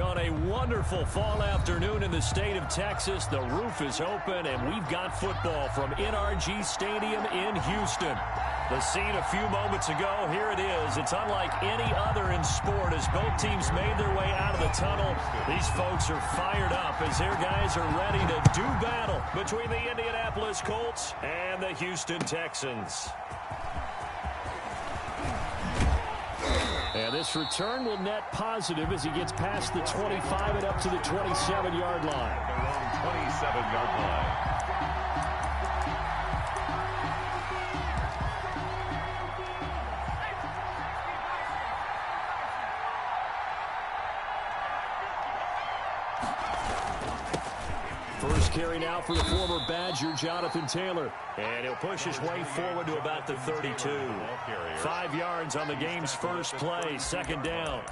On a wonderful fall afternoon in the state of Texas, the roof is open, and we've got football from NRG Stadium in Houston. The scene a few moments ago, here it is. It's unlike any other in sport as both teams made their way out of the tunnel. These folks are fired up as their guys are ready to do battle between the Indianapolis Colts and the Houston Texans. And this return will net positive as he gets past the 25 and up to the 27-yard line. Around 27-yard line. First carry now for the former Badger, Jonathan Taylor. And he'll push his way forward to about the 32. 5 yards on the game's first play, second down.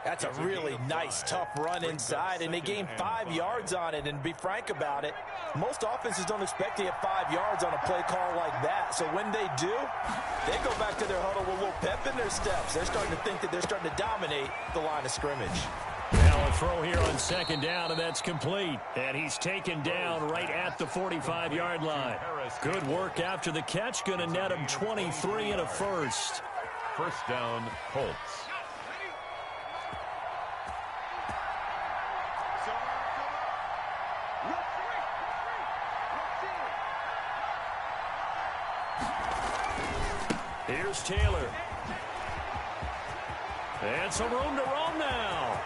That's a really nice, tough run inside, and they gained 5 yards on it. And be frank about it, most offenses don't expect to get 5 yards on a play call like that. So when they do, they go back to their huddle with a little pep in their steps. They're starting to think that they're starting to dominate the line of scrimmage. Now a throw here on second down, and that's complete. And he's taken down right at the 45-yard line. Good work after the catch. Going to net him 23 and a first. First down, Colts. Here's Taylor. And some room to roam now.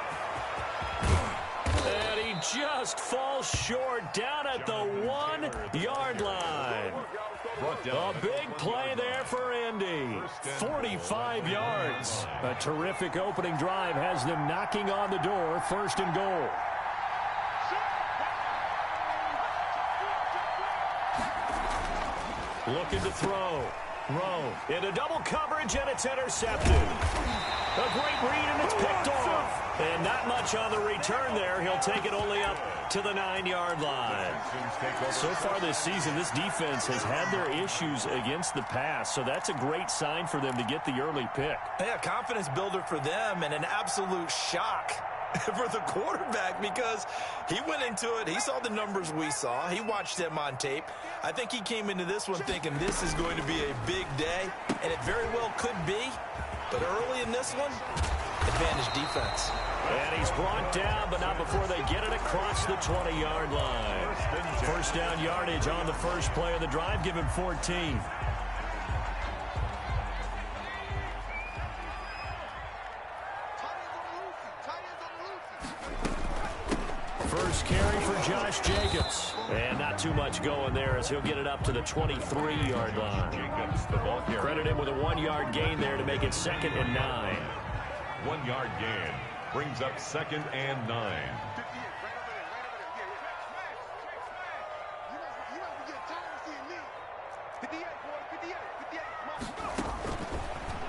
And he just falls short down at the 1-yard line. A big play there for Indy. 45 yards. A terrific opening drive has them knocking on the door. First and goal. Looking to throw. Rowe into double coverage, and it's intercepted. A great read, and it's picked off. And not much on the return there. He'll take it only up to the 9-yard line. So far this season, this defense has had their issues against the pass, so that's a great sign for them to get the early pick. Yeah, confidence builder for them, and an absolute shock for the quarterback because he went into it. He saw the numbers we saw. He watched them on tape. I think he came into this one thinking this is going to be a big day, and it very well could be. But early in this one, advantage defense. And he's brought down, but not before they get it across the 20-yard line. First down yardage on the first play of the drive. Give him 14. First carry for Josh Jacobs. And not too much going there as he'll get it up to the 23-yard line. Credit him with a 1-yard gain there to make it 2nd and 9. 1-yard gain brings up 2nd and 9.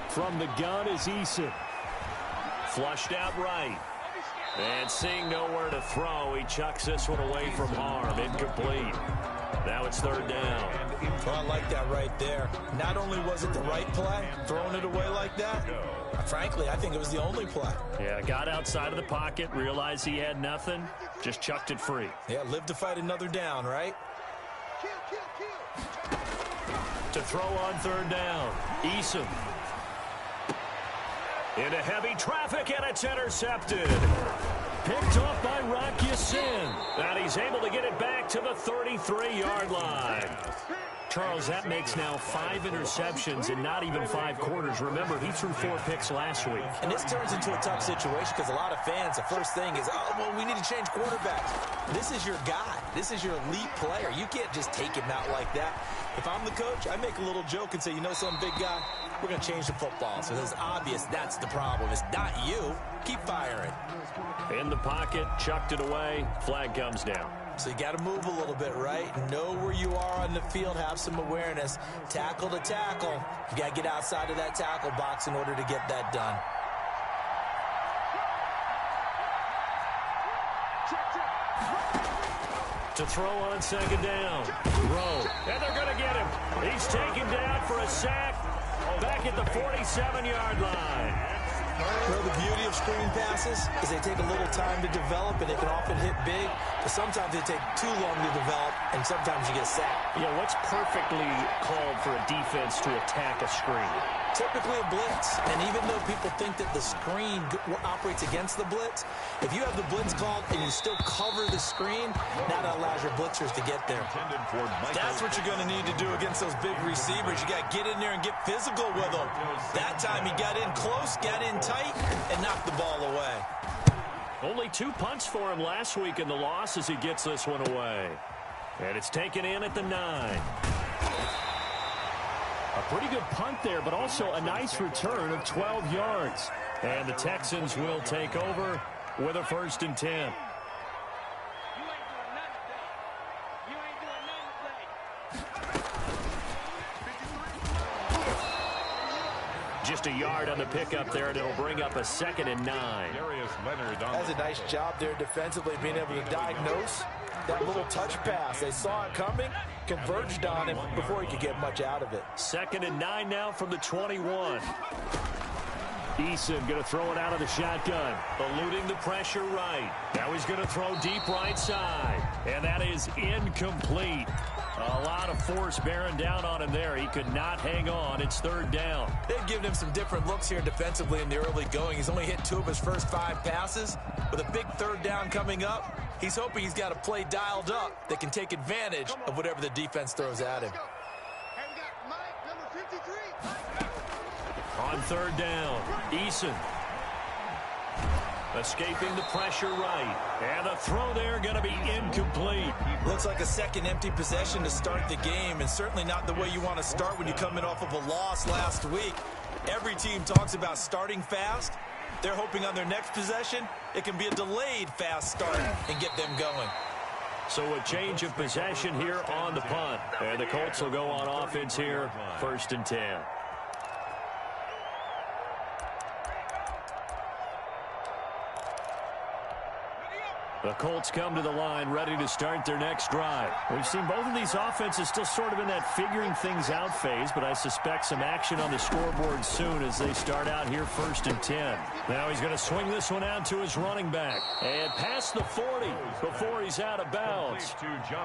From the gun is Eason. Flushed out right. And seeing nowhere to throw, he chucks this one away from harm. Incomplete. Now it's 3rd down. Well, I like that right there. Not only was it the right play, throwing it away like that, frankly, I think it was the only play. Yeah, got outside of the pocket, realized he had nothing, just chucked it free. Yeah, live to fight another down, right? To throw on 3rd down, Eason. Into heavy traffic, and it's intercepted. Picked off by Rock Ya-Sin. And he's able to get it back to the 33-yard line. Charles, that makes now 5 interceptions in not even 5 quarters. Remember, he threw 4 picks last week. And this turns into a tough situation because a lot of fans, the first thing is, oh, well, we need to change quarterbacks. This is your guy. This is your elite player. You can't just take him out like that. If I'm the coach, I make a little joke and say, you know something, big guy? We're going to change the football. So it's obvious that's the problem. It's not you. Keep firing. In the pocket, chucked it away. Flag comes down. So you got to move a little bit, right? Know where you are on the field. Have some awareness. Tackle to tackle. You got to get outside of that tackle box in order to get that done. To throw on 2nd down. Rowe. And they're going to get him. He's taken down for a sack back at the 47-yard line. Well, the beauty of screen passes is they take a little time to develop, and they can often hit big, but sometimes they take too long to develop, and sometimes you get sacked. Yeah, what's perfectly called for a defense to attack a screen? Typically a blitz, and even though people think that the screen operates against the blitz, if you have the blitz called and you still cover the screen, now that allows your blitzers to get there. That's what you're going to need to do against those big receivers. You got to get in there and get physical with them. That time he got in close, got in tight, and knocked the ball away. Only 2 punts for him last week in the loss as he gets this one away. And it's taken in at the 9. A pretty good punt there, but also a nice return of 12 yards. And the Texans will take over with a 1st and 10. Just a yard on the pickup there, and it'll bring up a 2nd and 9. That's a nice job there defensively, being able to diagnose that little touch pass. They saw it coming, converged on him before he could get much out of it. 2nd and 9 now from the 21. Eason going to throw it out of the shotgun, eluding the pressure right. Now he's going to throw deep right side, and that is incomplete. A lot of force bearing down on him there. He could not hang on. It's 3rd down. They've given him some different looks here defensively in the early going. He's only hit 2 of his first 5 passes. With a big 3rd down coming up, he's hoping he's got a play dialed up that can take advantage of whatever the defense throws at him. On 3rd down, Eason escaping the pressure right. And the throw there going to be incomplete. Looks like a second empty possession to start the game, and certainly not the way you want to start when you're coming off of a loss last week. Every team talks about starting fast. They're hoping on their next possession, it can be a delayed fast start and get them going. So a change of possession here on the punt. And the Colts will go on offense here, 1st and 10. The Colts come to the line ready to start their next drive. We've seen both of these offenses still sort of in that figuring things out phase, but I suspect some action on the scoreboard soon as they start out here 1st and 10. Now he's going to swing this one out to his running back and past the 40 before he's out of bounds.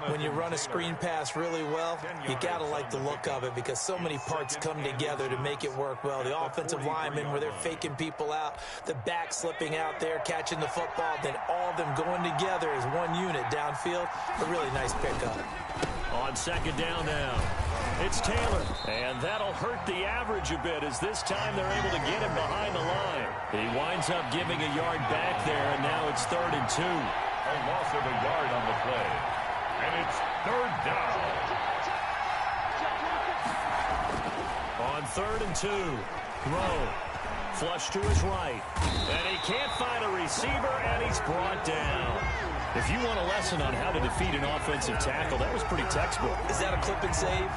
When you run a screen pass really well, you got to like the look of it because so many parts come together to make it work well. The offensive linemen where they're faking people out, the back slipping out there, catching the football, then all of them going together as one unit downfield. A really nice pickup. On 2nd down now, it's Taylor, and that'll hurt the average a bit as this time they're able to get him behind the line. He winds up giving a yard back there, and now it's 3rd and 2. A loss of a yard on the play, and it's 3rd down. On 3rd and 2, throw. Flush to his right, and he can't find a receiver, and he's brought down. If you want a lesson on how to defeat an offensive tackle, that was pretty textbook. Is that a clip and save?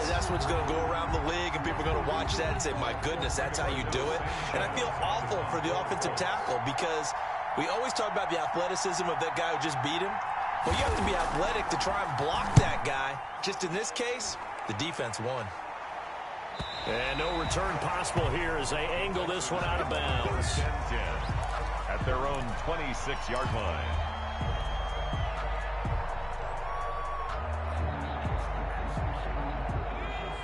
That's what's going to go around the league, and people are going to watch that and say, my goodness, that's how you do it? And I feel awful for the offensive tackle because we always talk about the athleticism of that guy who just beat him. Well, you have to be athletic to try and block that guy. Just in this case, the defense won. And no return possible here as they angle this one out of bounds. At their own 26-yard line.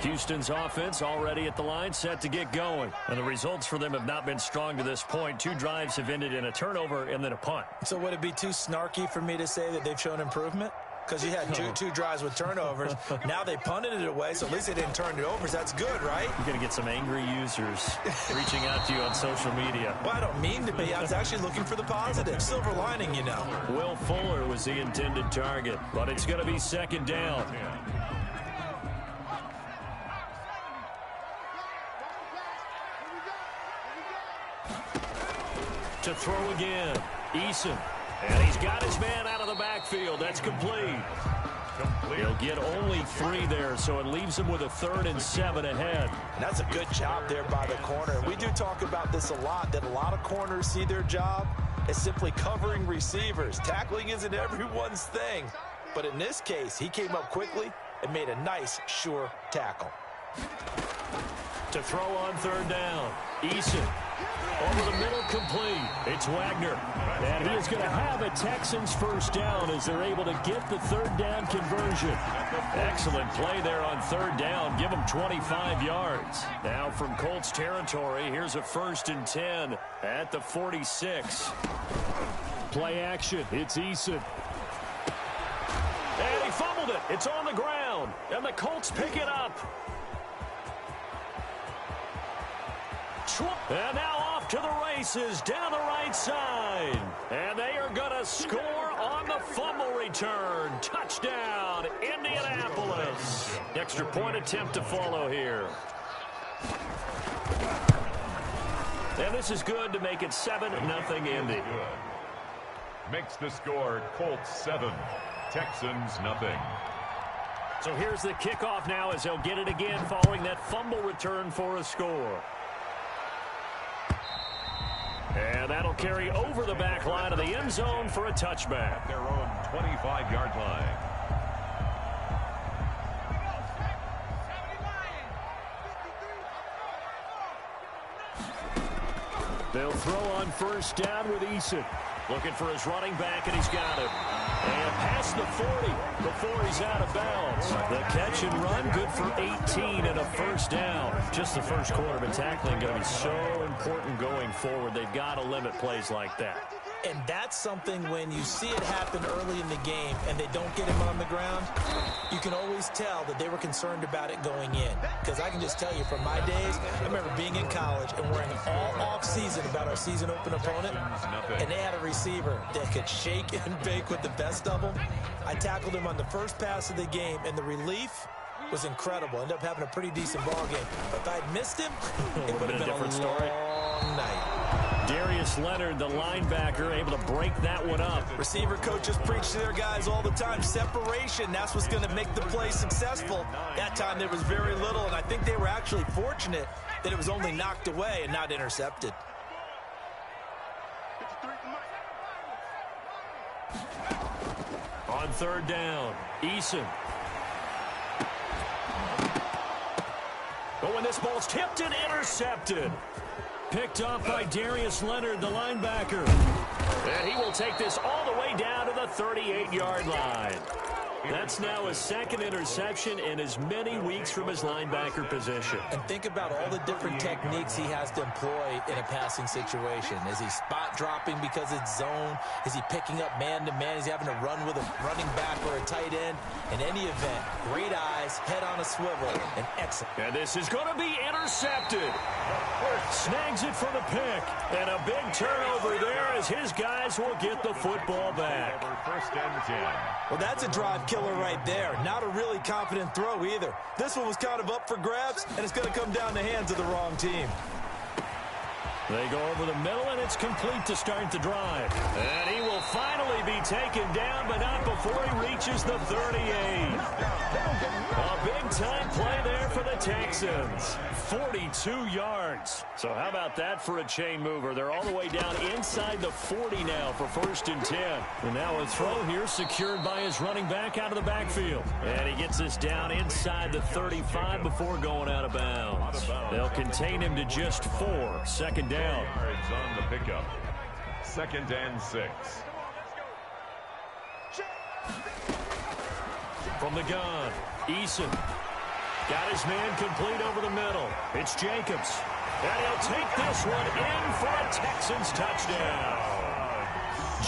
Houston's offense already at the line, set to get going. And the results for them have not been strong to this point. 2 drives have ended in a turnover and then a punt. So would it be too snarky for me to say that they've shown improvement? Because you had two drives with turnovers. Now they punted it away, so at least they didn't turn it over. So that's good, right? You're going to get some angry users reaching out to you on social media. Well, I don't mean to be. I was actually looking for the positive. Silver lining, you know. Will Fuller was the intended target, but it's going to be 2nd down. To throw again, Eason. And he's got his man out of the backfield. That's complete. He'll get only 3 there, so it leaves him with a 3rd and 7 ahead. And that's a good job there by the corner. We do talk about this a lot, that a lot of corners see their job as simply covering receivers. Tackling isn't everyone's thing. But in this case, he came up quickly and made a nice, sure tackle. To throw on 3rd down, Eason. Over the middle, complete. It's Wagner. And he is going to have a Texans first down as they're able to get the third down conversion. Excellent play there on third down. Give them 25 yards. Now from Colts territory, here's a 1st and 10 at the 46. Play action. It's Eason. And he fumbled it. It's on the ground. And the Colts pick it up. And now off to the races down the right side. And they are going to score on the fumble return. Touchdown, Indianapolis. Extra point attempt to follow here. And this is good to make it 7-0 Indy. Makes the score Colts 7, Texans nothing. So here's the kickoff now as they'll get it again following that fumble return for a score. And that'll carry over the back line of the end zone for a touchback. Their own 25-yard line. They'll throw on first down with Eason. Looking for his running back, and he's got him. And past the 40 before he's out of bounds. The catch and run, good for 18 and a first down. Just the first quarter, but tackling going to be so important going forward. They've got to limit plays like that. And that's something when you see it happen early in the game and they don't get him on the ground, you can always tell that they were concerned about it going in. Because I can just tell you from my days, I remember being in college and worrying all off-season about our season open opponent, and they had a receiver that could shake and bake with the best of them. I tackled him on the first pass of the game, and the relief was incredible. Ended up having a pretty decent ball game. But if I'd missed him, it would have been a different story. Long night. Darius Leonard, the linebacker, able to break that one up. Receiver coaches preach to their guys all the time. Separation, that's what's going to make the play successful. That time there was very little, and I think they were actually fortunate that it was only knocked away and not intercepted. On third down, Eason. Oh, and this ball's tipped and intercepted. Picked off by Darius Leonard, the linebacker. And he will take this all the way down to the 38-yard line. That's now his second interception in as many weeks from his linebacker position. And think about all the different techniques he has to employ in a passing situation. Is he spot dropping because it's zone? Is he picking up man-to-man? Is he having to run with a running back or a tight end? In any event, great eyes, head on a swivel, and excellent. And this is going to be intercepted. Snags it for the pick. And a big turnover there as his guys will get the football back. First and 10. Well, that's a drive killer right there. Not a really confident throw either. This one was kind of up for grabs, and it's going to come down the hands of the wrong team. They go over the middle, and it's complete to start the drive. And he will finally be taken down, but not before he reaches the 38. A big-time play there for the Texans. 42 yards. So how about that for a chain mover? They're all the way down inside the 40 now for 1st and 10. And now a throw here secured by his running back out of the backfield. And he gets this down inside the 35 before going out of bounds. They'll contain him to just 4. Second down. Yards on the pickup. 2nd and 6. From the gun, Eason. Got his man complete over the middle. It's Jacobs. And he'll take this one in for a Texans touchdown.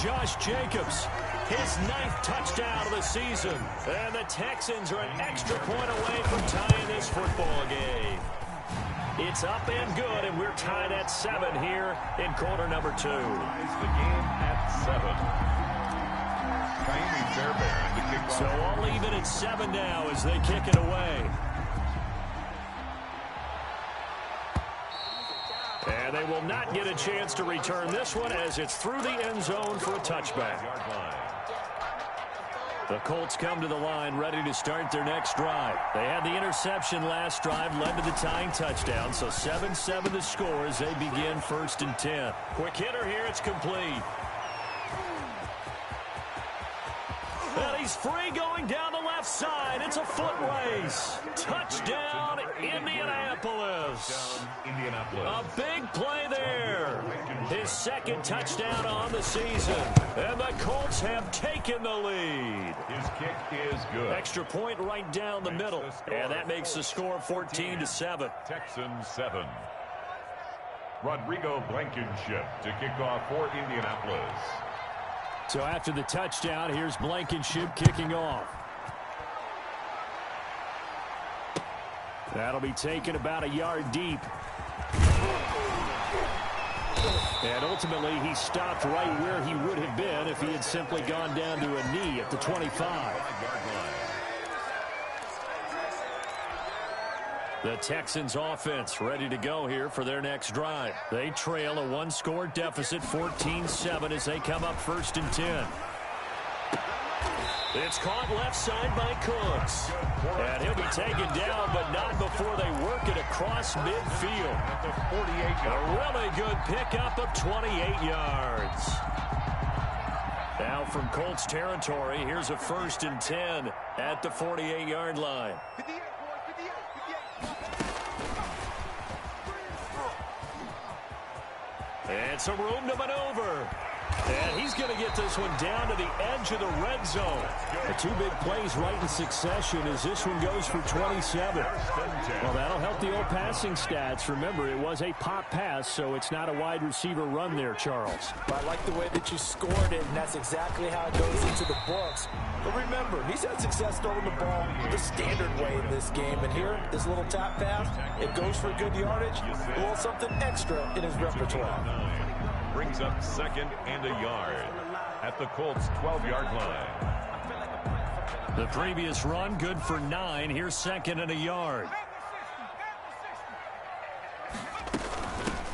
Josh Jacobs, his 9th touchdown of the season. And the Texans are an extra point away from tying this football game. It's up and good, and we're tied at 7 here in quarter number 2. The game at 7. So all even at 7 now as they kick it away. And they will not get a chance to return this one as it's through the end zone for a touchback. The Colts come to the line ready to start their next drive. They had the interception last drive, led to the tying touchdown, so 7-7 the score as they begin 1st and 10. Quick hitter here, it's complete. And he's free going down the left left side. It's a foot race. Touchdown, Indianapolis. A big play there. His second touchdown on the season. And the Colts have taken the lead. His kick is good. Extra point right down the middle. And that makes the score 14-7. Texans 7. Rodrigo Blankenship to kick off for Indianapolis. So after the touchdown, here's Blankenship kicking off. That'll be taken about a yard deep. And ultimately, he stopped right where he would have been if he had simply gone down to a knee at the 25. The Texans offense ready to go here for their next drive. They trail a one-score deficit, 14-7, as they come up 1st and 10. It's caught left side by Cooks. And he'll be taken down, but not before they work it across midfield. A really good pickup of 28 yards. Now from Colts territory, here's a 1st and 10 at the 48-yard line. And some room to maneuver. And he's going to get this one down to the edge of the red zone. The two big plays right in succession as this one goes for 27. Well, that'll help the old passing stats. Remember, it was a pop pass, so it's not a wide receiver run there, Charles. I like the way that you scored it, and that's exactly how it goes into the books. But remember, he's had success throwing the ball the standard way in this game. And here, this little tap pass, it goes for good yardage, a little something extra in his repertoire. Brings up 2nd and a yard at the Colts' 12-yard line. The previous run, good for 9. Here's 2nd and a yard.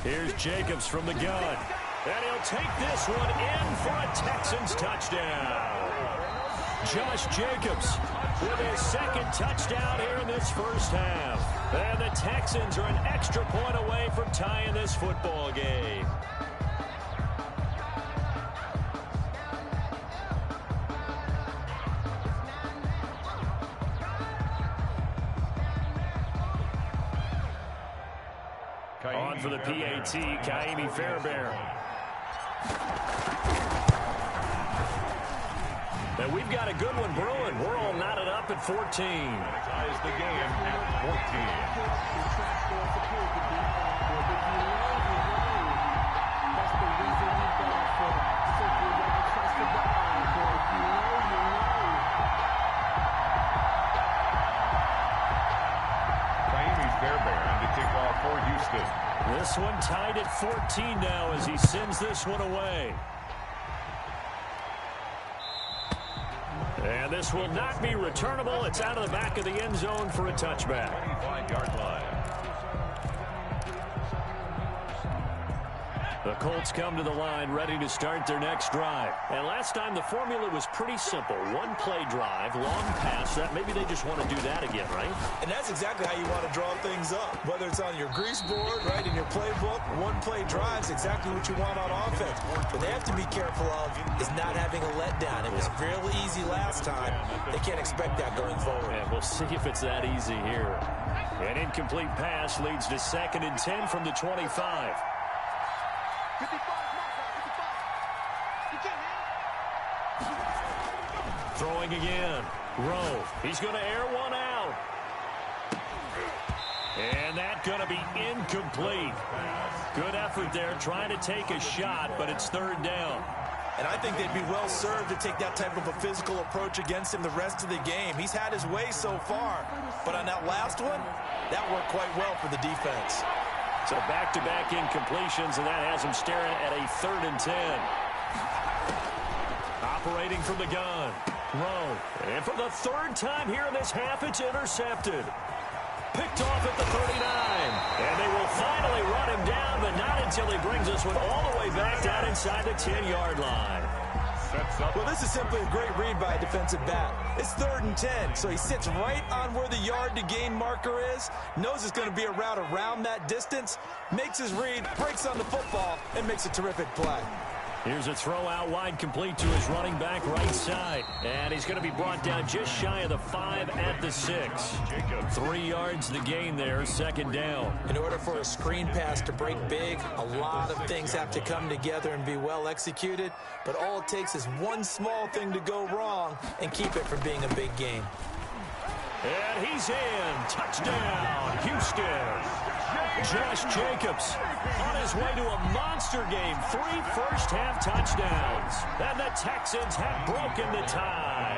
Here's Jacobs from the gun. And he'll take this one in for a Texans touchdown. Josh Jacobs with his 2nd touchdown here in this first half. And the Texans are an extra point away from tying this football game. On for the PAT, Kaimi Fairbairn. And we've got a good one brewing. We're all knotted up at 14. Ties the game at 14. Kaimi Fairbairn to kick off for Houston. This one tied at 14 now as he sends this one away. And this will not be returnable. It's out of the back of the end zone for a touchback. 25-yard line. The Colts come to the line ready to start their next drive. And last time the formula was pretty simple. One play drive, long pass. That maybe they just want to do that again, right? And that's exactly how you want to draw things up. Whether it's on your grease board, right, in your playbook, one play drive is exactly what you want on offense. What they have to be careful of is not having a letdown. It was fairly easy last time. They can't expect that going forward. And we'll see if it's that easy here. An incomplete pass leads to 2nd and 10 from the 25. Throwing again. Rowe. He's going to air one out. And that's going to be incomplete. Good effort there trying to take a shot, but it's 3rd down. And I think they'd be well served to take that type of a physical approach against him the rest of the game. He's had his way so far, but on that last one, that worked quite well for the defense. So back-to-back incompletions, and that has him staring at a 3rd and 10. Operating from the gun. Rowe. And for the 3rd time here in this half, it's intercepted. Picked off at the 39. And they will finally run him down, but not until he brings this one all the way back down inside the 10-yard line. Well, this is simply a great read by a defensive back. It's 3rd and 10, so he sits right on where the yard-to-gain marker is, knows it's going to be a route around that distance, makes his read, breaks on the football, and makes a terrific play. Here's a throw out wide, complete to his running back right side. And he's going to be brought down just shy of the 5 at the 6. 3 yards the gain there, second down. In order for a screen pass to break big, a lot of things have to come together and be well executed. But all it takes is one small thing to go wrong and keep it from being a big gain. And he's in. Touchdown, Houston. Josh Jacobs on his way to a monster game. 3 first-half touchdowns. And the Texans have broken the tie.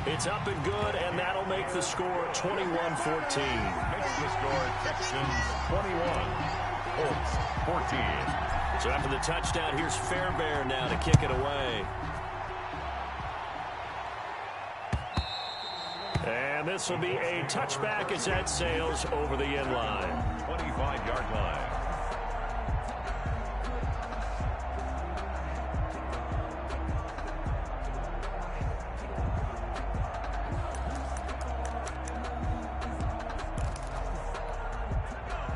It's up and good, and that'll make the score 21-14. Makes the score Texans 21, Colts 14. So after the touchdown, here's Fairbairn now to kick it away. And this will be a touchback as that sails over the end line. 25-yard line.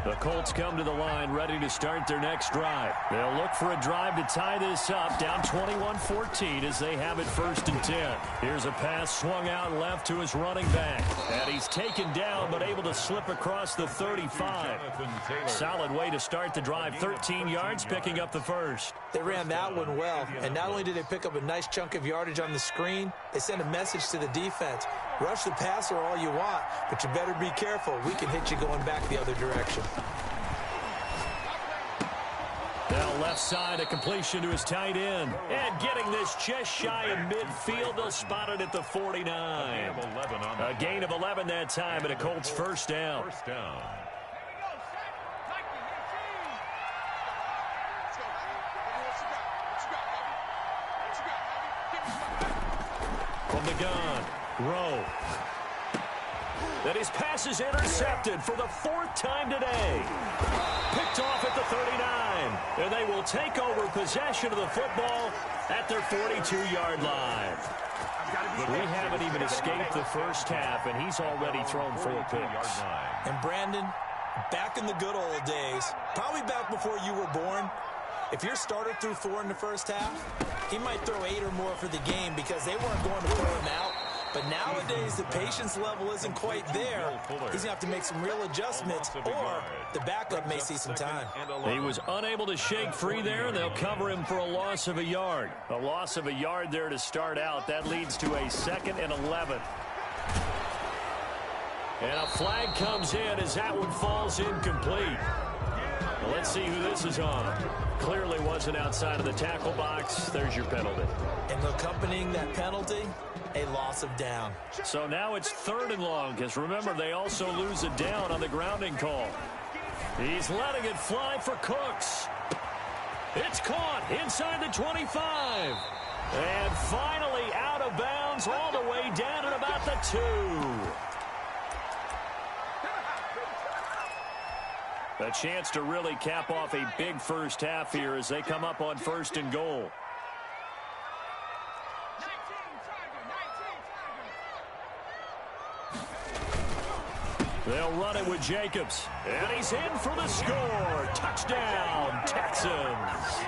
The Colts come to the line ready to start their next drive. They'll look for a drive to tie this up, down 21-14 as they have it 1st and 10. Here's a pass swung out left to his running back. And he's taken down but able to slip across the 35. Solid way to start the drive. 13 yards, picking up the first. They ran that one well, and not only did they pick up a nice chunk of yardage on the screen, they sent a message to the defense. Rush the passer all you want, but you better be careful. We can hit you going back the other direction. Now left side, a completion to his tight end. And getting this just shy of midfield, they'll spot it at the 49. A gain of 11 that time, and a Colts first down. First down. From the gun, Rowe. That his pass is intercepted for the 4th time today. Picked off at the 39. And they will take over possession of the football at their 42-yard line. We haven't even escaped the first half, and he's already thrown 4 picks. And Brandon, back in the good old days, probably back before you were born, if your starter threw 4 in the first half, he might throw 8 or more for the game because they weren't going to throw him out. But nowadays, the patience level isn't quite there. He's going to have to make some real adjustments, or the backup may see some time. He was unable to shake free there, and they'll cover him for a loss of a yard. A loss of a yard there to start out. That leads to a 2nd and 11. And a flag comes in as that one falls incomplete. Well, let's see who this is on. Clearly wasn't outside of the tackle box. There's your penalty. And accompanying that penalty, a loss of down. So now it's 3rd and long, because remember, they also lose a down on the grounding call. He's letting it fly for Cooks. It's caught inside the 25. And finally out of bounds all the way down at about the 2. A chance to really cap off a big first half here as they come up on 1st and goal. They'll run it with Jacobs. And he's in for the score. Touchdown, Texans.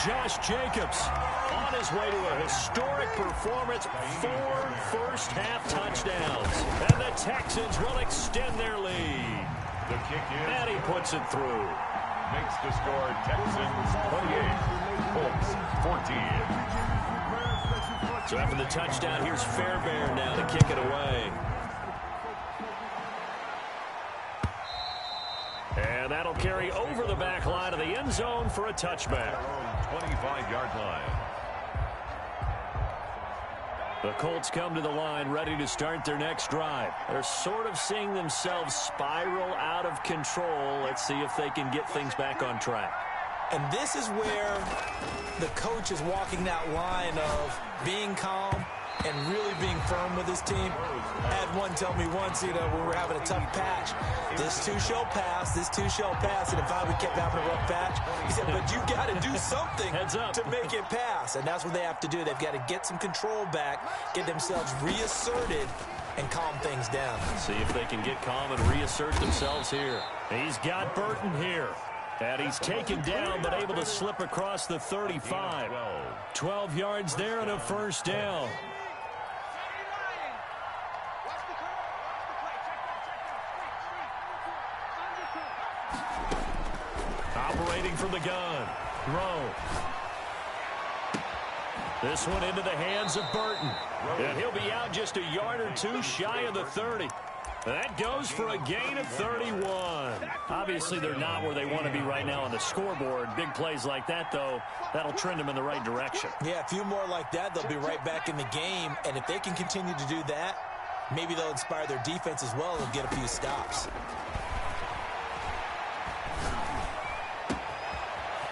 Josh Jacobs on his way to a historic performance. 4 first-half touchdowns. And the Texans will extend their lead. The kick in. And he puts it through. Makes the score Texans 28, Colts 14. So after the touchdown, here's Fairbairn now to kick it away. And that'll carry over the back line of the end zone for a touchback. 25-yard line. The Colts come to the line ready to start their next drive. They're sort of seeing themselves spiral out of control. Let's see if they can get things back on track. And this is where the coach is walking that line of being calm and really being firm with his team. I had one tell me once, when we were having a tough patch, this too shall pass, this too shall pass. And if I would keep having a rough patch, he said, but you got to do something to make it pass. And that's what they have to do. They've got to get some control back, get themselves reasserted, and calm things down. See if they can get calm and reassert themselves here. He's got Burton here. And he's taken down, but able to slip across the 35. 12 yards there and a first down. Operating from the gun. Throw. This one into the hands of Burton. And he'll be out just a yard or two shy of the 30. That goes for a gain of 31. Obviously, they're not where they want to be right now on the scoreboard. Big plays like that, though, that'll trend them in the right direction. Yeah, a few more like that, they'll be right back in the game. And if they can continue to do that, maybe they'll inspire their defense as well and get a few stops.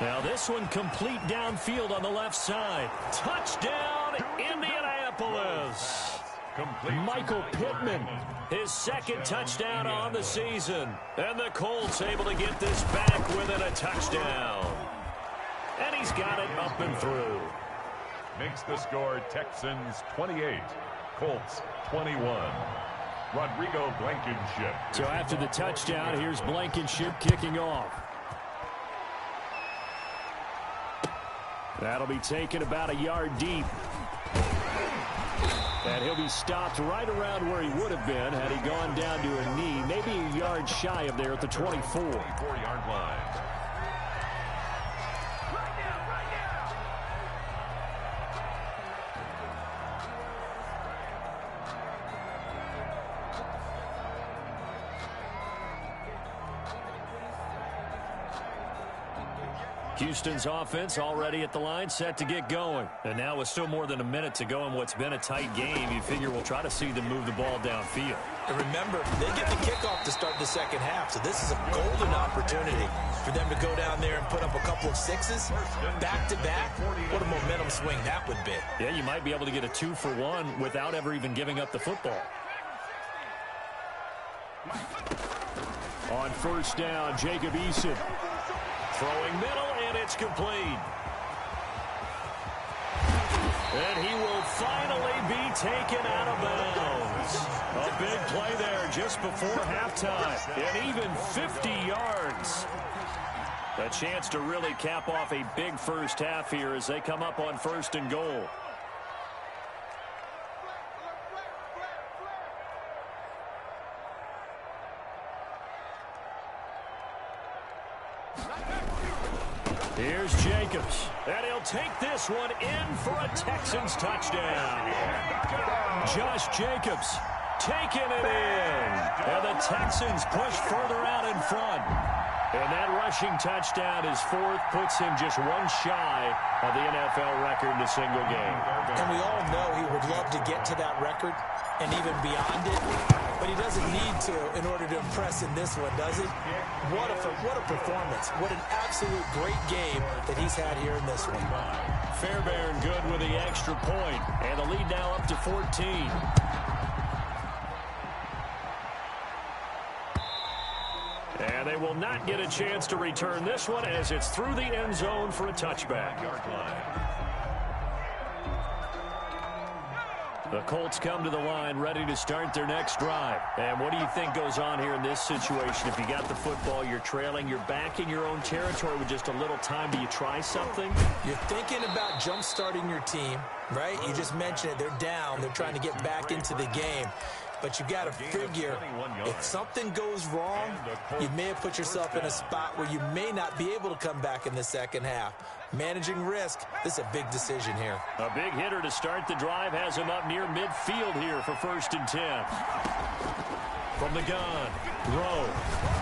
Now this one complete downfield on the left side. Touchdown, Indianapolis. Michael Pittman, his second touchdown on the season. And the Colts able to get this back within a touchdown. And he's got it up and through. Makes the score Texans 28, Colts 21. Rodrigo Blankenship. So after the touchdown, here's Blankenship kicking off. That'll be taken about a yard deep. And he'll be stopped right around where he would have been had he gone down to a knee, maybe a yard shy of there at the 24. 24-yard line. Houston's offense already at the line, set to get going. And now with still more than a minute to go in what's been a tight game, you figure we'll try to see them move the ball downfield. And remember, they get the kickoff to start the second half, so this is a golden opportunity for them to go down there and put up a couple of sixes back-to-back. What a momentum swing that would be. Yeah, you might be able to get a 2-for-1 without ever even giving up the football. On first down, Jacob Eason. Throwing middle, and it's complete. And he will finally be taken out of bounds. A big play there just before halftime. And even 50 yards. A chance to really cap off a big first half here as they come up on first and goal. Here's Jacobs, and he'll take this one in for a Texans touchdown. Josh Jacobs taking it in, and the Texans push further out in front. And that rushing touchdown, his fourth, puts him just one shy of the NFL record in a single game. And we all know he would love to get to that record and even beyond it, but he doesn't need to in order to impress in this one, does he? What a performance. What an absolute great game that he's had here in this one. Fairbairn good with the extra point, and the lead now up to 14. And they will not get a chance to return this one as it's through the end zone for a touchback. The Colts come to the line ready to start their next drive. And what do you think goes on here in this situation? If you got the football, you're trailing, you're back in your own territory with just a little time. Do you try something? You're thinking about jump-starting your team, right? You just mentioned it. They're down. They're trying to get back into the game. But you got to figure, if something goes wrong, you may have put yourself in a spot where you may not be able to come back in the second half. Managing risk, this is a big decision here. A big hitter to start the drive has him up near midfield here for 1st and 10. From the gun, Rowe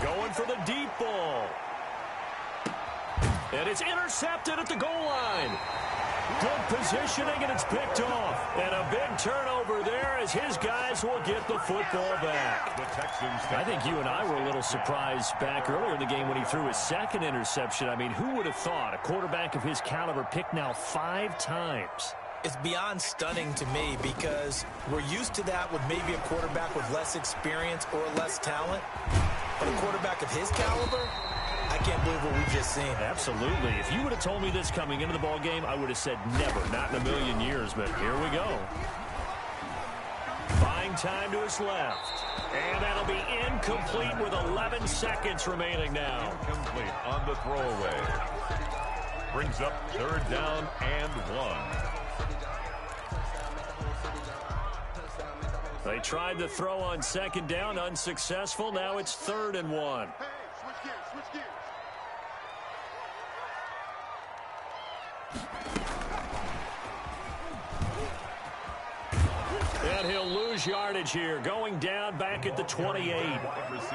going for the deep ball. And it's intercepted at the goal line. Good positioning, and it's picked off. And a big turnover there as his guys will get the football back. I think you and I were a little surprised back earlier in the game when he threw his second interception. I mean, who would have thought a quarterback of his caliber picked now 5 times? It's beyond stunning to me because we're used to that with maybe a quarterback with less experience or less talent. But a quarterback of his caliber, I can't believe what we've just seen. Absolutely. If you would have told me this coming into the ball game, I would have said never, not in a million years, but here we go. Buying time to his left. And that'll be incomplete with 11 seconds remaining now. Incomplete on the throwaway. Brings up 3rd down and 1. They tried to throw on 2nd down, unsuccessful. Now it's 3rd and 1. And he'll lose yardage here, going down back at the 28.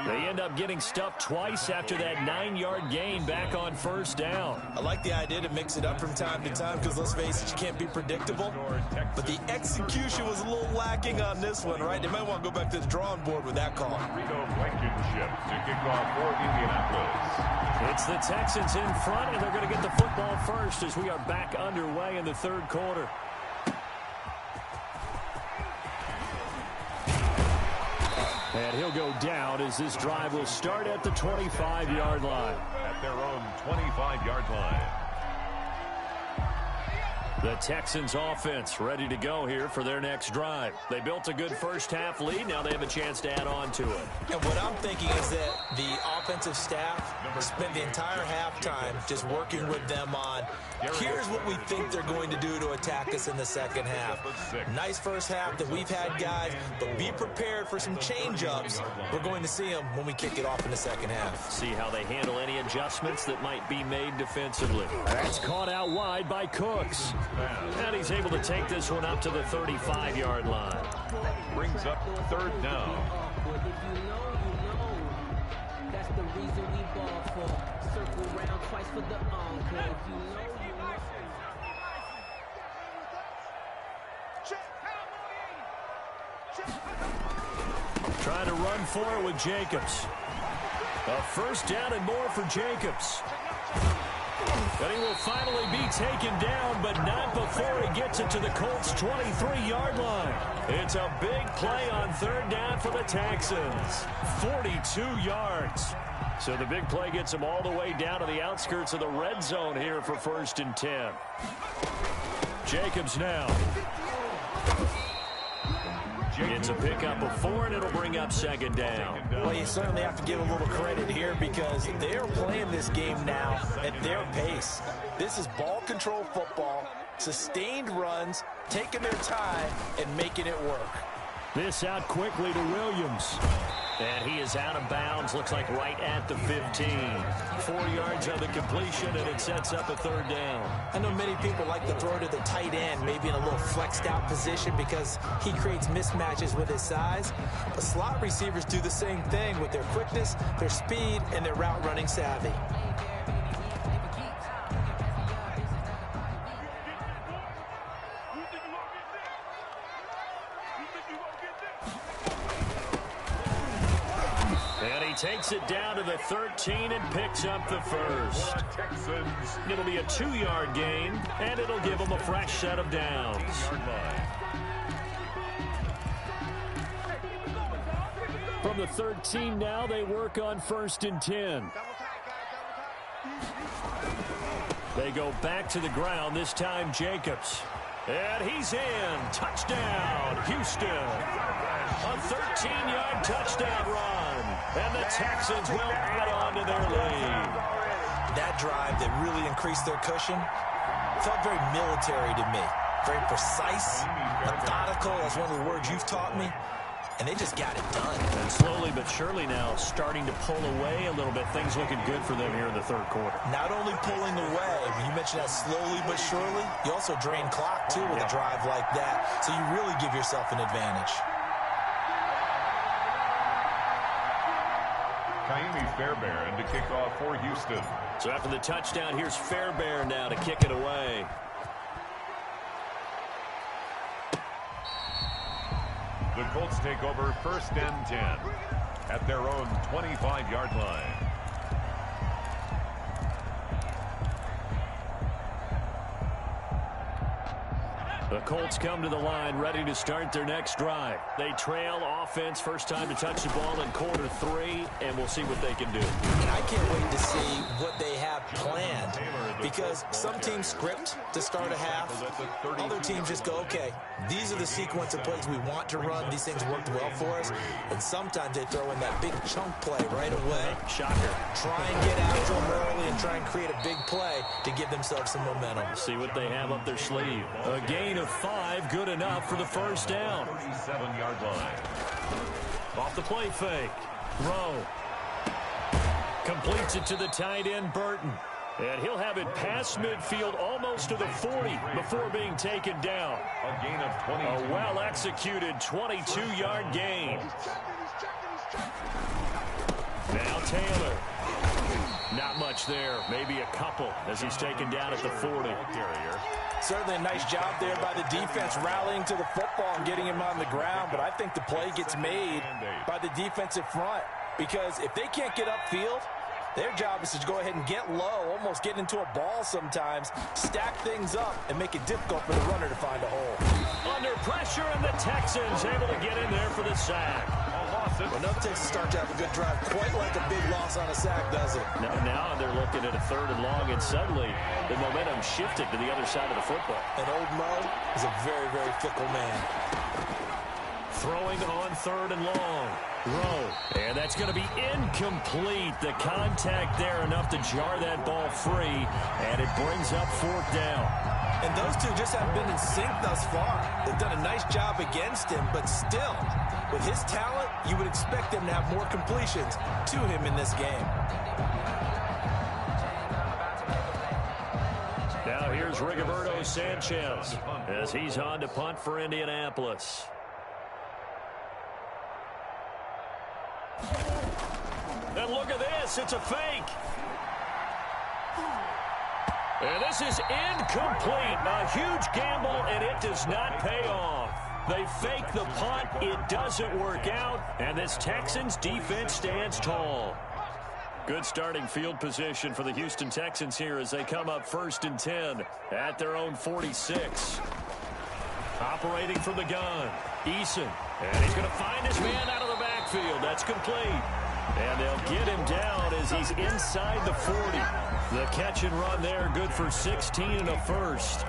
They end up getting stuffed twice after that 9-yard gain back on 1st down. I like the idea to mix it up from time to time because, let's face it, you can't be predictable. But the execution was a little lacking on this one, right? They might want to go back to the drawing board with that call. Blankenship to kick off for Indianapolis. It's the Texans in front, and they're going to get the football first as we are back underway in the 3rd quarter. And he'll go down as this drive will start at the 25-yard line. At their own 25-yard line. The Texans offense ready to go here for their next drive. They built a good first-half lead. Now they have a chance to add on to it. And what I'm thinking is that the offensive staff spent the entire halftime just working with them on, here's what we think they're going to do to attack us in the second half. Nice first half that we've had, guys, but be prepared for some change-ups. We're going to see them when we kick it off in the second half. See how they handle any adjustments that might be made defensively. That's caught out wide by Cooks. And he's able to take this one up to the 35-yard line. Brings up 3rd down. That's the reason we ball for. Circle round twice for the encore. Trying to run for it with Jacobs. A 1st down and more for Jacobs. But he will finally be taken down, but not before he gets it to the Colts' 23-yard line. It's a big play on 3rd down for the Texans. 42 yards. So the big play gets him all the way down to the outskirts of the red zone here for 1st and 10. Jacobs now. It's a pickup of 4, and it'll bring up 2nd down. Well, you certainly have to give a little credit here because they're playing this game now at their pace. This is ball control football, sustained runs, taking their time, and making it work. This out quickly to Williams. And he is out of bounds, looks like right at the 15. 4 yards on the completion, and it sets up a 3rd down. I know many people like to throw to the tight end, maybe in a little flexed out position because he creates mismatches with his size. But slot receivers do the same thing with their quickness, their speed, and their route running savvy. Takes it down to the 13 and picks up the 1st. It'll be a 2-yard gain, and it'll give them a fresh set of downs. From the 13 now, they work on 1st and 10. They go back to the ground, this time Jacobs. And he's in. Touchdown, Houston. A 13-yard touchdown run. And the Texans will add on to their lead. That drive that really increased their cushion felt very military to me. Very precise, methodical, that's one of the words you've taught me. And they just got it done. And slowly but surely now starting to pull away a little bit. Things looking good for them here in the 3rd quarter. Not only pulling away, but you mentioned that slowly but surely, you also drain clock, too, with a drive like that. So you really give yourself an advantage. Kaimi Fairbairn to kick off for Houston. So after the touchdown, here's Fairbairn now to kick it away. The Colts take over 1st and 10 at their own 25-yard line. The Colts come to the line ready to start their next drive. They trail offense, first time to touch the ball in quarter 3, and we'll see what they can do. And I can't wait to see what they have planned, because some teams script to start a half. Other teams just go, okay, these are the sequence of plays we want to run. These things worked well for us. And sometimes they throw in that big chunk play right away. Shocker. Try and get after them early and try and create a big play to give themselves some momentum. See what they have up their sleeve. A gain of 5, good enough for the first down. 37-yard line. Off the play fake. Rowe completes it to the tight end, Burton. And he'll have it past midfield almost to the 40 before being taken down. A gain of 22. A well-executed 22-yard gain. Now Taylor. Not much there. Maybe a couple as he's taken down at the 40. Certainly a nice job there by the defense rallying to the football and getting him on the ground. But I think the play gets made by the defensive front, because if they can't get upfield, their job is to go ahead and get low, almost get into a ball sometimes, stack things up, and make it difficult for the runner to find a hole. Under pressure, and the Texans able to get in there for the sack. Well, no Texans start to have a good drive, quite like a big loss on a sack, does it? Now they're looking at a 3rd and long, and suddenly the momentum shifted to the other side of the football. And old Mo is a very, very fickle man. Throwing on 3rd and long. Rowe. And that's going to be incomplete. The contact there enough to jar that ball free, and it brings up 4th down. And those two just haven't been in sync thus far. They've done a nice job against him, but still, with his talent, you would expect them to have more completions to him in this game. Now here's Rigoberto Sanchez as he's on to punt for Indianapolis. And look at this, it's a fake. And this is incomplete. A huge gamble, and it does not pay off. They fake the punt, it doesn't work out, and this Texans defense stands tall. Good starting field position for the Houston Texans here as they come up 1st and 10 at their own 46. Operating from the gun, Eason. And he's going to find his man out of the backfield. That's complete. And they'll get him down as he's inside the 40. The catch and run there, good for 16 and a first.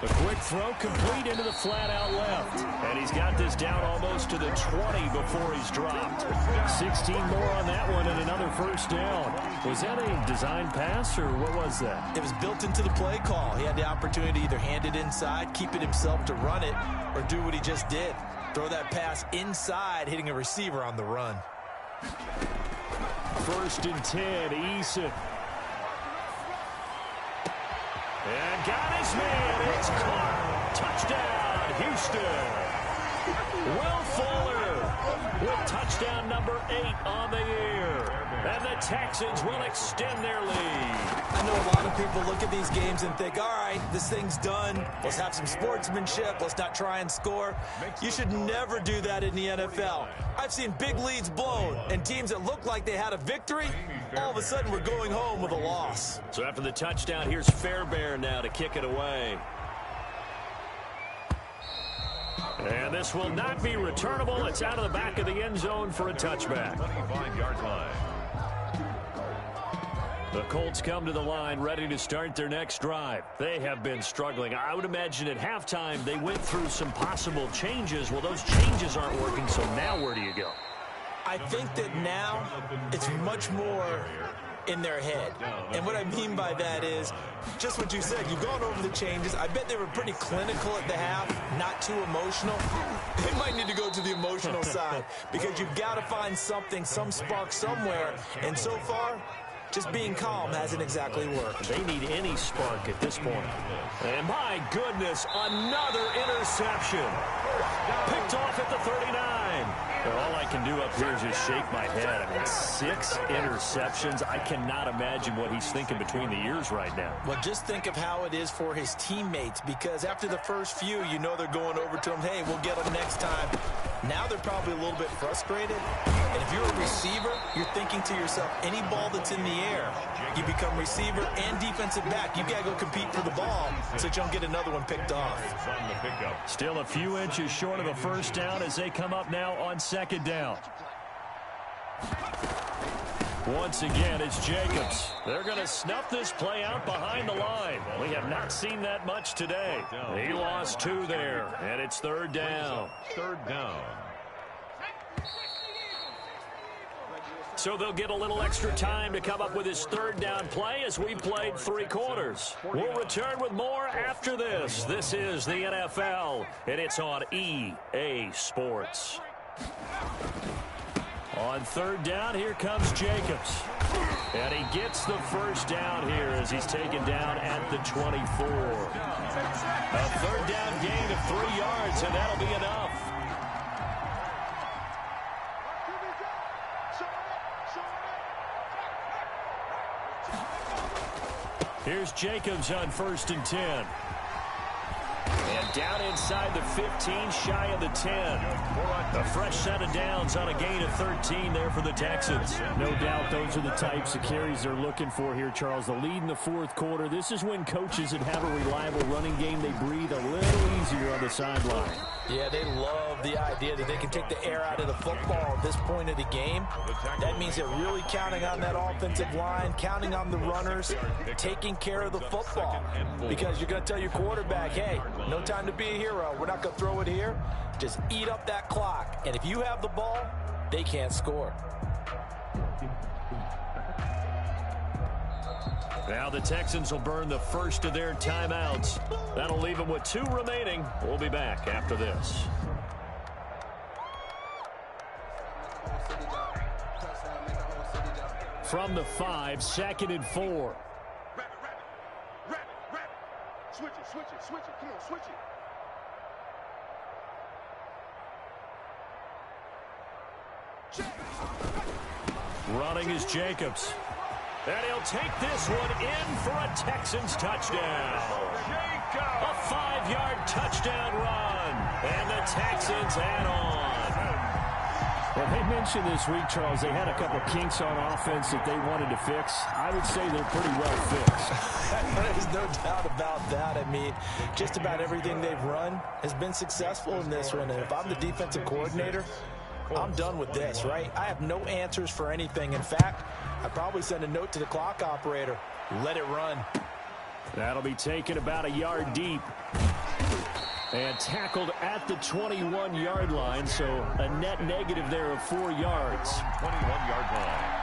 A quick throw complete into the flat out left. And he's got this down almost to the 20 before he's dropped. 16 more on that one and another first down. Was that a design pass or what was that? It was built into the play call. He had the opportunity to either hand it inside, keep it himself to run it, or do what he just did. Throw that pass inside, hitting a receiver on the run. 1st and 10, Eason. And got his man. It's caught. Touchdown, Houston. Will Fuller with touchdown number 8 on the year. And the Texans will extend their lead. I know a lot of people look at these games and think, all right, this thing's done. Let's have some sportsmanship. Let's not try and score. You should never do that in the NFL. I've seen big leads blown and teams that look like they had a victory, all of a sudden we're going home with a loss. So after the touchdown, here's Fairbairn now to kick it away. And this will not be returnable. It's out of the back of the end zone for a touchback. 25-yard line. The Colts come to the line ready to start their next drive. They have been struggling. I would imagine at halftime they went through some possible changes. Well, those changes aren't working, so now where do you go? I think that now it's much more in their head. And what I mean by that is just what you said. You've gone over the changes. I bet they were pretty clinical at the half, not too emotional. They might need to go to the emotional side because you've got to find something, some spark somewhere. And so far, just being calm hasn't exactly worked. They need any spark at this point. And my goodness, another interception. Picked off at the 39. Well, all I can do up here is just shake my head. I mean, 6 interceptions. I cannot imagine what he's thinking between the ears right now. Well, just think of how it is for his teammates, because after the first few, you know they're going over to him, hey, we'll get them next time. Now they're probably a little bit frustrated. And if you're a receiver, you're thinking to yourself, any ball that's in the air, you become receiver and defensive back. You got to go compete for the ball so that you don't get another one picked off. Still a few inches short of a first down as they come up now on second down. Once again, it's Jacobs. They're going to snuff this play out behind the line. We have not seen that much today. He lost 2 there, and it's third down. Third down. So they'll get a little extra time to come up with his third down play as we've played 3 quarters. We'll return with more after this. This is the NFL, and it's on EA Sports. On third down, here comes Jacobs. And he gets the first down here as he's taken down at the 24. A third down gain of 3 yards, and that'll be enough. Here's Jacobs on 1st and 10. And down inside the 15, shy of the 10. A fresh set of downs on a gain of 13 there for the Texans. No doubt those are the types of carries they're looking for here, Charles. The lead in the 4th quarter. This is when coaches that have a reliable running game, they breathe a little easier on the sideline. Yeah, they love the idea that they can take the air out of the football at this point of the game. That means they're really counting on that offensive line, counting on the runners, taking care of the football. Because you're going to tell your quarterback, hey, no time to be a hero. We're not going to throw it here. Just eat up that clock. And if you have the ball, they can't score. Now the Texans will burn the first of their timeouts. That'll leave them with 2 remaining. We'll be back after this. From the 5, 2nd and 4. Switch it. Come on, switch it. Running is Jacobs. And he'll take this one in for a Texans touchdown. A 5-yard touchdown run. And the Texans add on. Well, they mentioned this week, Charles, they had a couple kinks on offense that they wanted to fix. I would say they're pretty well fixed. There's no doubt about that. I mean, just about everything they've run has been successful in this one. And if I'm the defensive coordinator, I'm done with this, right? I have no answers for anything. In fact, I'd probably send a note to the clock operator. Let it run. That'll be taken about a yard deep. And tackled at the 21-yard line, so a net negative there of 4 yards. 21-yard line.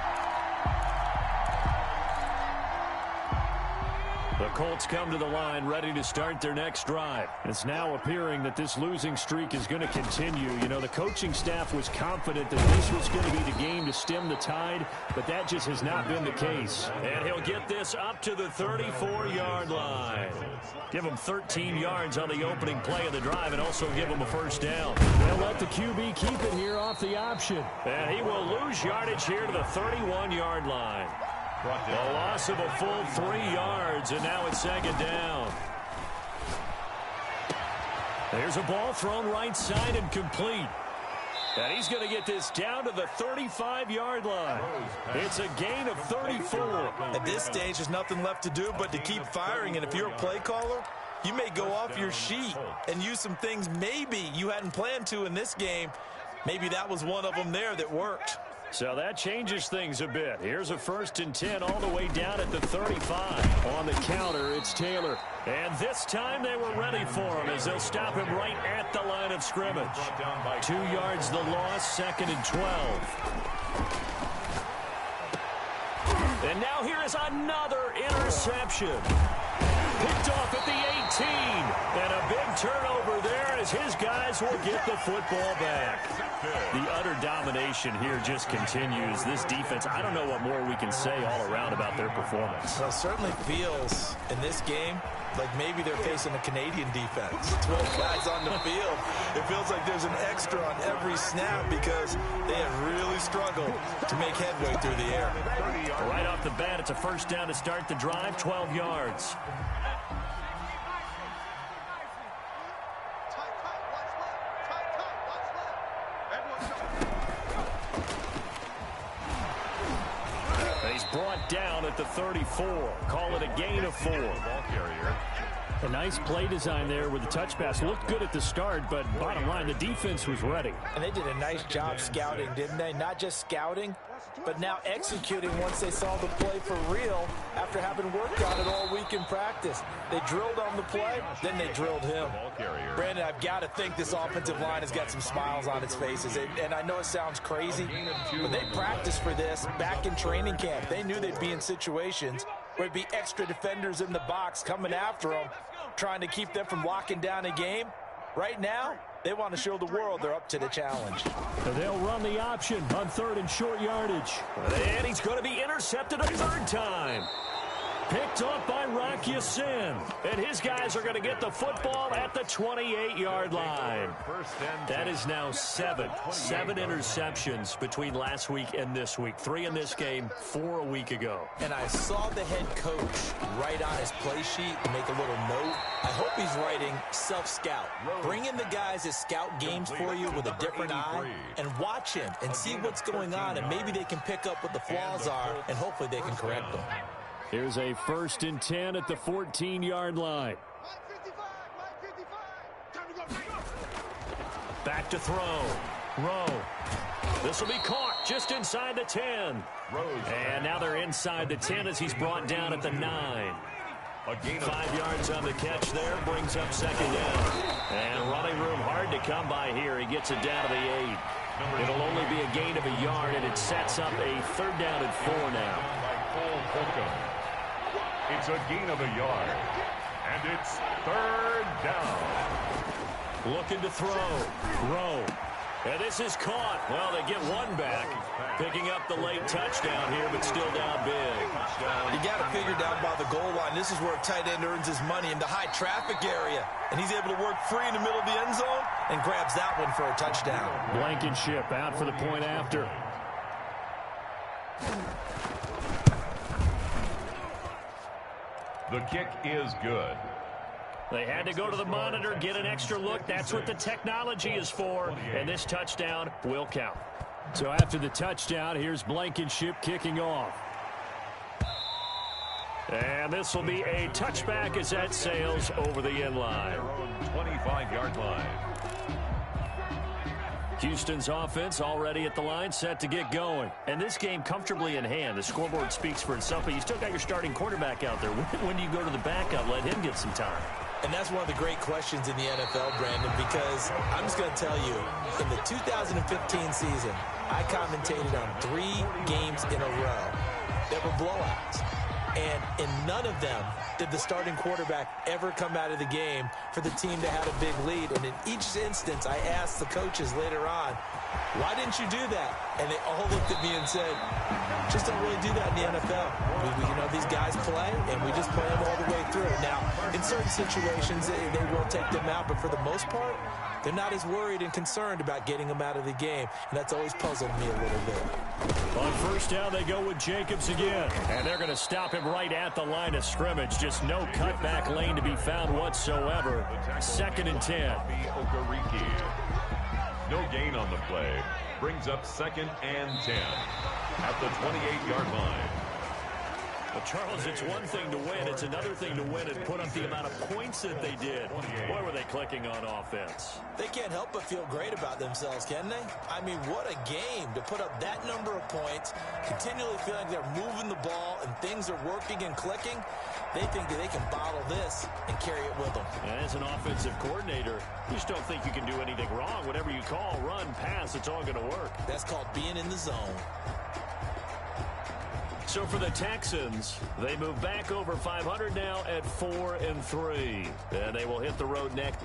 The Colts come to the line ready to start their next drive. It's now appearing that this losing streak is going to continue. You know, the coaching staff was confident that this was going to be the game to stem the tide, but that just has not been the case. And he'll get this up to the 34-yard line. Give him 13 yards on the opening play of the drive and also give him a first down. They'll let the QB keep it here off the option. And he will lose yardage here to the 31-yard line. A loss of a full 3 yards, and now it's 2nd down. There's a ball thrown right side and complete. And he's going to get this down to the 35-yard line. It's a gain of 34. At this stage, there's nothing left to do but to keep firing. And if you're a play caller, you may go off your sheet and use some things maybe you hadn't planned to in this game. Maybe that was one of them there that worked. So that changes things a bit. Here's a 1st and 10 all the way down at the 35. On the counter, it's Taylor. And this time they were ready for him as they'll stop him right at the line of scrimmage. 2 yards the loss, 2nd and 12. And now here is another interception. Picked off at the 18. And a big turnover there as his guys will get the football back. The utter domination here just continues. This defense, I don't know what more we can say all around about their performance. Well, it certainly feels in this game like maybe they're facing a Canadian defense. 12 guys on the field. It feels like there's an extra on every snap because they have really struggled to make headway through the air. Right off the bat, it's a first down to start the drive, 12 yards. down at the 34. Call it a gain of 4. Ball carrier. A nice play design there with the touch pass. Looked good at the start, but bottom line, the defense was ready. And they did a nice job scouting, didn't they? Not just scouting, but now executing once they saw the play for real after having worked on it all week in practice. They drilled on the play, then they drilled him. Brandon, I've got to think this offensive line has got some smiles on its faces. And I know it sounds crazy, but they practiced for this back in training camp. They knew they'd be in situations where it'd be extra defenders in the box coming after them, trying to keep them from locking down a game. Right now, they want to show the world they're up to the challenge. They'll run the option on 3rd and short yardage. And he's going to be intercepted a 3rd time. Picked up by Rock Ya-Sin. And his guys are going to get the football at the 28-yard line. That is now 7 interceptions between last week and this week. 3 in this game, 4 a week ago. And I saw the head coach write on his play sheet and make a little note. I hope he's writing self-scout. Bring in the guys that scout games for you with a different eye and watch him and see what's going on, and maybe they can pick up what the flaws are, and hopefully they can correct them. Here's a 1st and 10 at the 14-yard line. Back to throw. Rowe. This will be caught just inside the 10. And now they're inside the 10 as he's brought down at the 9. 5 yards on the catch there, brings up 2nd down. And running room hard to come by here. He gets it down to the 8. It'll only be a gain of a yard, and it sets up a 3rd down and 4 now. It's a gain of a yard, and it's 3rd down. Looking to throw. Rowe. And this is caught. Well, they get one back. Picking up the late touchdown here, but still down big. You got to figure down by the goal line. This is where a tight end earns his money, in the high traffic area. And he's able to work free in the middle of the end zone and grabs that one for a touchdown. Blankenship out for the point after. The kick is good. They had to go to the monitor, get an extra look. That's what the technology is for. And this touchdown will count. So after the touchdown, here's Blankenship kicking off. And this will be a touchback as that sails over the end line. 25-yard line. Houston's offense already at the line, set to get going. And this game comfortably in hand. The scoreboard speaks for itself, but you still got your starting quarterback out there. When do you go to the backup? Let him get some time. And that's one of the great questions in the NFL, Brandon, because I'm just going to tell you, in the 2015 season, I commentated on 3 games in a row that were blowouts. And in none of them did the starting quarterback ever come out of the game for the team that had a big lead. And in each instance, I asked the coaches later on, why didn't you do that? And they all looked at me and said, just don't really do that in the NFL. You know, these guys play, and we just play them all the way through. Now, in certain situations, they will take them out, but for the most part, they're not as worried and concerned about getting them out of the game, and that's always puzzled me a little bit. On 1st down, they go with Jacobs again, and they're going to stop him right at the line of scrimmage. Just no cutback lane to be found whatsoever. 2nd and 10. No gain on the play. Brings up 2nd and 10 at the 28-yard line. Well, Charles, it's one thing to win. It's another thing to win and put up the amount of points that they did. Boy, were they clicking on offense. They can't help but feel great about themselves, can they? I mean, what a game to put up that number of points, continually feeling they're moving the ball and things are working and clicking. They think that they can bottle this and carry it with them. And as an offensive coordinator, you just don't think you can do anything wrong. Whatever you call, run, pass, it's all going to work. That's called being in the zone. So for the Texans, they move back over 500 now at 4-3. And they will hit the road next.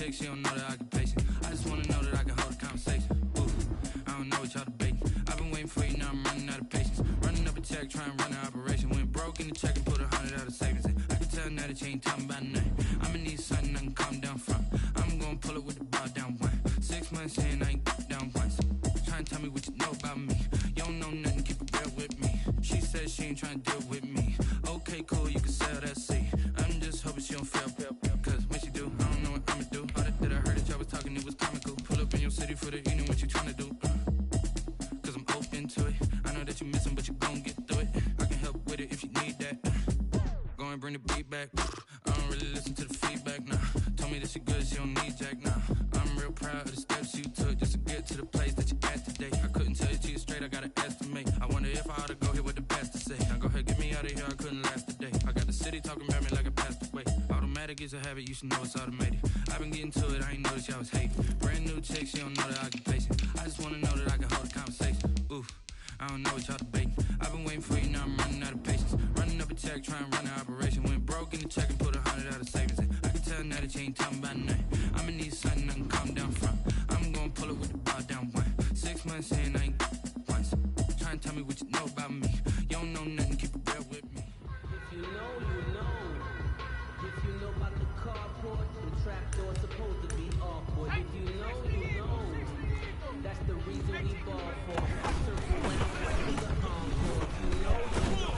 text, she don't know that I can pace it. I just wanna know that I can hold a conversation. Ooh, I don't know what y'all debating. I've been waiting for you, now I'm running out of patience. Running up a check, trying to run an operation. Went broke in the check and put 100 out of savings in. I can tell now that you ain't talking about nothing. I'ma need something I can calm down from. I'm gonna pull it with the bar down one. 6 months in, I ain't down once. Trying to tell me what you know about me. You don't know nothing, keep it real with me. She said she ain't trying to deal with me. Okay, cool, you can sell that seat. I'm just hoping she don't fail. Cause when she do, I don't know what I'ma do. All that I heard that y'all was talking, it was comical. Pull up in your city for the evening, what you trying to do? Cause I'm open to it. I know that you missing, but you gon' get through it. I can help with it if you need that. Go and bring the beat back. I don't really listen to the feedback, nah. Told me that she good, she don't need jack, nah. I'm real proud of the steps you took just to get to the place that you at today. I couldn't tell you to you straight, I gotta estimate. I wonder if I ought to go here with the best to say. Now go ahead, get me out of here, I couldn't last today. I got the city talking about me like I passed away. Automatic is a habit, you should know it's automated. I've been getting to it, I ain't noticed y'all was hating. Brand new chick, she don't know that I can pace it. I just wanna know that I can hold a conversation. Oof, I don't know what y'all debating. I've been waiting for you, now I'm running out of patience. Running up a check, trying to run an operation. Went broke in the check and put 100 out of savings in. I can tell now that you ain't talking about nothing. I'ma need something I can calm down from. I'm gonna pull it with the bar down one. 6 months in, I ain't once. Trying to tell me what you know about me. You don't know nothing, keep it real with me. If you know, you know. If you know about the carport, the trapdoor's supposed to be awkward. If you know, you know. That's the reason we ball for. Circle round, fight for the encore. If you know, you know.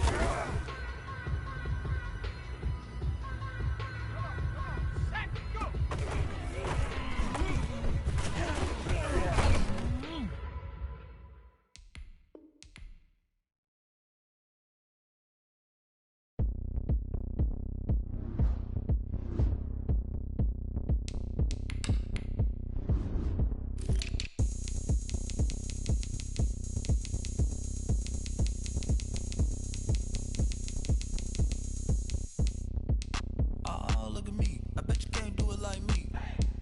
Oh, look at me. I bet you can't do it like me.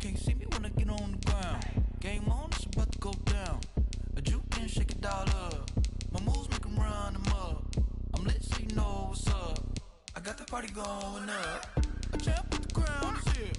Can't see me when I get on the ground. Game on, it's about to go down. A juke and shake it all up. My moves make 'em run them up. I'm lit so you know what's up. I got the party going up. A champ with the crown is here.